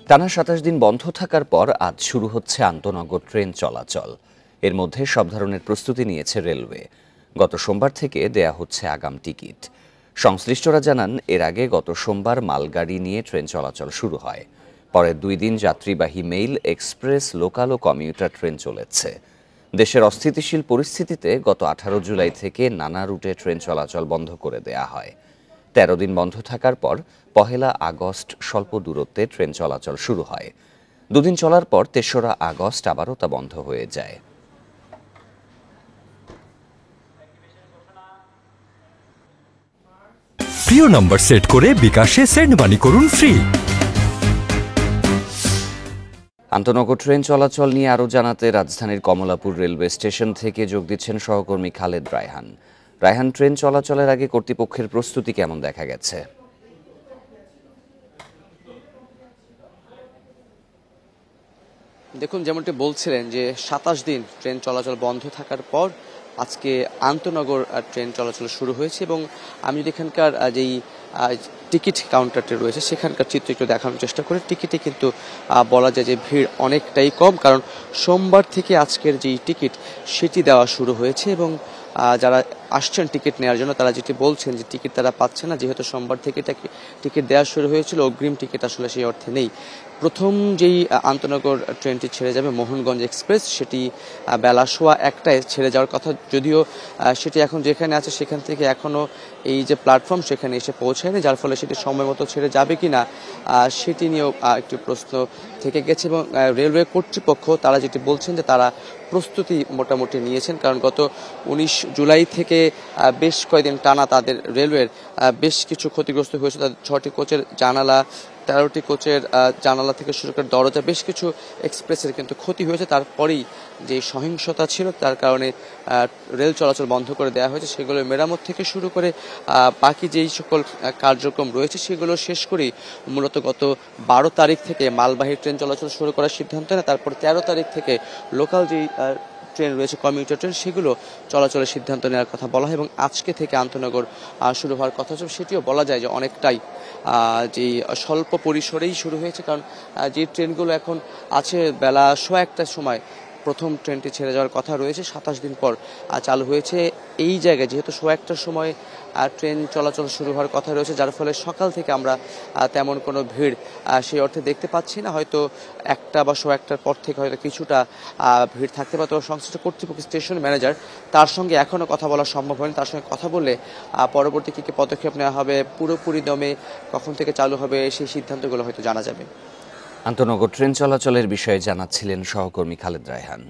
টানা ২৭ দিন বন্ধ থাকার পর আজ শুরু হচ্ছে আন্তনগর ট্রেন চলাচল। এর মধ্যে সব ধরনের প্রস্তুতি নিয়েছে রেলওয়ে। গত সোমবার থেকে দেয়া হচ্ছে আগাম টিকিট। সংশ্লিষ্টরা জানান, এর আগে গত সোমবার মালগাড়ি নিয়ে ট্রেন চলাচল শুরু হয়। পরের ২ দিন যাত্রীবাহী মেইল, এক্সপ্রেস, লোকাল ও কমিউটার ট্রেন চলেছে। দেশের অস্থিতিশীল পরিস্থিতিতে গত ১৮ জুলাই থেকে নানা রুটে ট্রেন চলাচল বন্ধ করে দেয়া হয়। ১৩ দিন বন্ধ থাকার পর ১লা আগস্ট স্বল্প দূরত্বে ট্রেন চলাচল শুরু হয়। দুদিন চলার পর ৩রা আগস্ট আবারও তা বন্ধ হয়ে যায়। প্রিয় নম্বর সেট করে বিকাশে সেন্ড মানি করুন ফ্রি। আন্তনগর ট্রেন চলাচল নিয়ে আরও জানাতে রাজধানীর কমলাপুর রেলওয়ে স্টেশন থেকে যোগ দিচ্ছেন সহকর্মী খালেদ রায়হান। রায়হান, ট্রেন চলাচলের আগে কর্তৃপক্ষের প্রস্তুতি কেমন দেখা গেছে? দেখুন, যেমনটি বলছিলেন যে ২৭ দিন ট্রেন চলাচল বন্ধ থাকার পর আজকে আন্তনগর ট্রেন চলাচল শুরু হয়েছে এবং আমি যদি এখানকার যেই টিকিট কাউন্টারটি রয়েছে সেখানকার চিত্র একটু দেখানোর চেষ্টা করি। টিকিটে কিন্তু বলা যায় যে ভিড় অনেকটাই কম, কারণ সোমবার থেকে আজকের যেই টিকিট সেটি দেওয়া শুরু হয়েছে এবং যারা আসছেন টিকিট নেওয়ার জন্য তারা যেটি বলছেন যে টিকিট তারা পাচ্ছে না, যেহেতু সোমবার থেকে টিকিট দেওয়া শুরু হয়েছিল, অগ্রিম টিকিট আসলে সেই অর্থে নেই। প্রথম যেই আন্তনগর ট্রেনটি ছেড়ে যাবে মোহনগঞ্জ এক্সপ্রেস, সেটি বেলা ১:১টায় ছেড়ে যাওয়ার কথা, যদিও সেটি এখন যেখানে আছে সেখান থেকে এখনও এই যে প্ল্যাটফর্ম সেখানে এসে পৌঁছায়নি, যার ফলে সেটি সময় মতো ছেড়ে যাবে কি না সেটি নিয়েও একটি প্রশ্ন থেকে গেছে। এবং রেলওয়ে কর্তৃপক্ষ তারা যেটি বলছেন যে তারা প্রস্তুতি মোটামুটি নিয়েছেন, কারণ গত ১৯ জুলাই থেকে বেশ কয়েকদিন টানা তাদের রেলওয়ের বেশ কিছু ক্ষতিগ্রস্ত হয়েছে। তাদের ৬টি কোচের জানালা, ১৩টি কোচের জানালা থেকে শুরু করে দরজা, বেশ কিছু এক্সপ্রেসের কিন্তু ক্ষতি হয়েছে। তারপরেই যে সহিংসতা ছিল তার কারণে রেল চলাচল বন্ধ করে দেওয়া হয়েছে। সেগুলো মেরামত থেকে শুরু করে বাকি যেই সকল কার্যক্রম রয়েছে সেগুলো শেষ করেই মূলত গত ১২ তারিখ থেকে মালবাহী ট্রেন চলাচল শুরু করার সিদ্ধান্ত নেয়। তারপর ১৩ তারিখ থেকে লোকাল যেই ট্রেন রয়েছে, কমিউটার ট্রেন, সেগুলো চলাচলের সিদ্ধান্ত নেওয়ার কথা বলা হয় এবং আজকে থেকে আন্তনগর শুরু হওয়ার কথা ছিল। সেটিও বলা যায় যে অনেকটাই যে স্বল্প পরিসরেই শুরু হয়েছে, কারণ যে ট্রেনগুলো এখন আছে বেলা ১:১টার সময় প্রথম ট্রেনটি ছেড়ে যাওয়ার কথা রয়েছে, ২৭ দিন পর চালু হয়েছে। এই জায়গায় যেহেতু ১:১টার সময় ট্রেন চলাচল শুরু হওয়ার কথা রয়েছে, যার ফলে সকাল থেকে আমরা তেমন কোনো ভিড় সেই অর্থে দেখতে পাচ্ছি না। হয়তো ১টা বা ১:১টার পর থেকে হয়তো কিছুটা ভিড় থাকতে পারে। তবে সংশ্লিষ্ট কর্তৃপক্ষ, স্টেশন ম্যানেজার, তার সঙ্গে এখনও কথা বলা সম্ভব হয়নি। তার সঙ্গে কথা বললে পরবর্তী কী কী পদক্ষেপ নেওয়া হবে, পুরোপুরি দমে কখন থেকে চালু হবে, সেই সিদ্ধান্তগুলো হয়তো জানা যাবে। আন্তনগর ট্রেন চলাচলের বিষয়ে জানাচ্ছিলেন সহকর্মী খালেদ রায়হান।